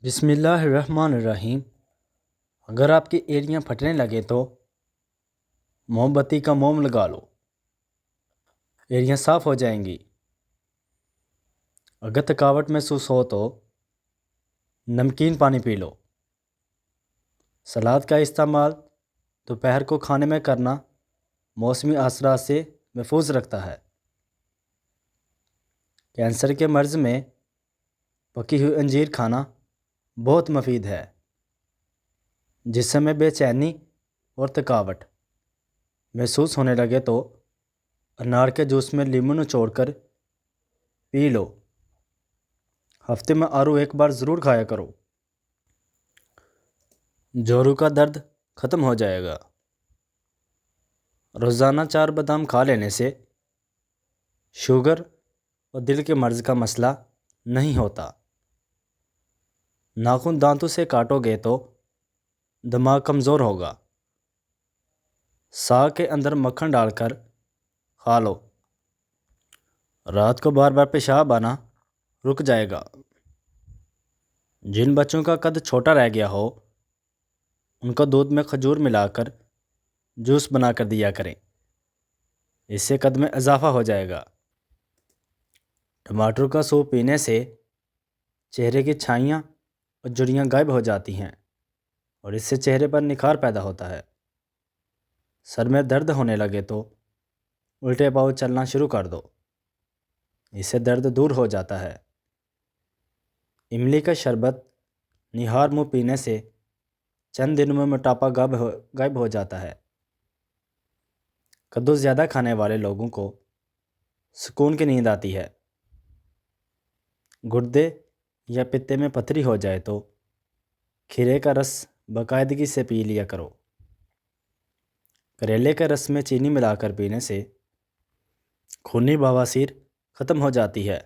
بسم اللہ الرحمن الرحیم۔ اگر آپ کی ایڑیاں پھٹنے لگے تو موم بتی کا موم لگا لو، ایڑیاں صاف ہو جائیں گی۔ اگر تھکاوٹ محسوس ہو تو نمکین پانی پی لو۔ سلاد کا استعمال دوپہر کو کھانے میں کرنا موسمی اثرات سے محفوظ رکھتا ہے۔ کینسر کے مرض میں پکی ہوئی انجیر کھانا بہت مفید ہے۔ جسم میں بے چینی اور تھکاوٹ محسوس ہونے لگے تو انار کے جوس میں لیموں نچوڑ کر پی لو۔ ہفتے میں آرو ایک بار ضرور کھایا کرو۔ جوڑوں کا درد ختم ہو جائے گا۔ روزانہ 4 بادام کھا لینے سے شوگر اور دل کے مرض کا مسئلہ نہیں ہوتا۔ ناخن دانتوں سے کاٹو گے تو دماغ کمزور ہوگا۔ ساگ کے اندر مکھن ڈال کر کھا لو، رات کو بار بار پیشاب آنا رک جائے گا۔ جن بچوں کا قد چھوٹا رہ گیا ہو ان کو دودھ میں کھجور ملا کر جوس بنا کر دیا کریں، اس سے قد میں اضافہ ہو جائے گا۔ ٹماٹر کا سوپ پینے سے چہرے کی چھائیاں اور جھریاں غائب ہو جاتی ہیں اور اس سے چہرے پر نکھار پیدا ہوتا ہے۔ سر میں درد ہونے لگے تو الٹے پاؤں چلنا شروع کر دو، اس سے درد دور ہو جاتا ہے۔ املی کا شربت نہار منہ پینے سے چند دنوں میں موٹاپا غائب ہو جاتا ہے۔ کدو زیادہ کھانے والے لوگوں کو سکون کی نیند آتی ہے۔ گردے یا پتے میں پتھری ہو جائے تو کھیرے کا رس باقاعدگی سے پی لیا کرو۔ کریلے کے رس میں چینی ملا کر پینے سے خونی بواسیر ختم ہو جاتی ہے۔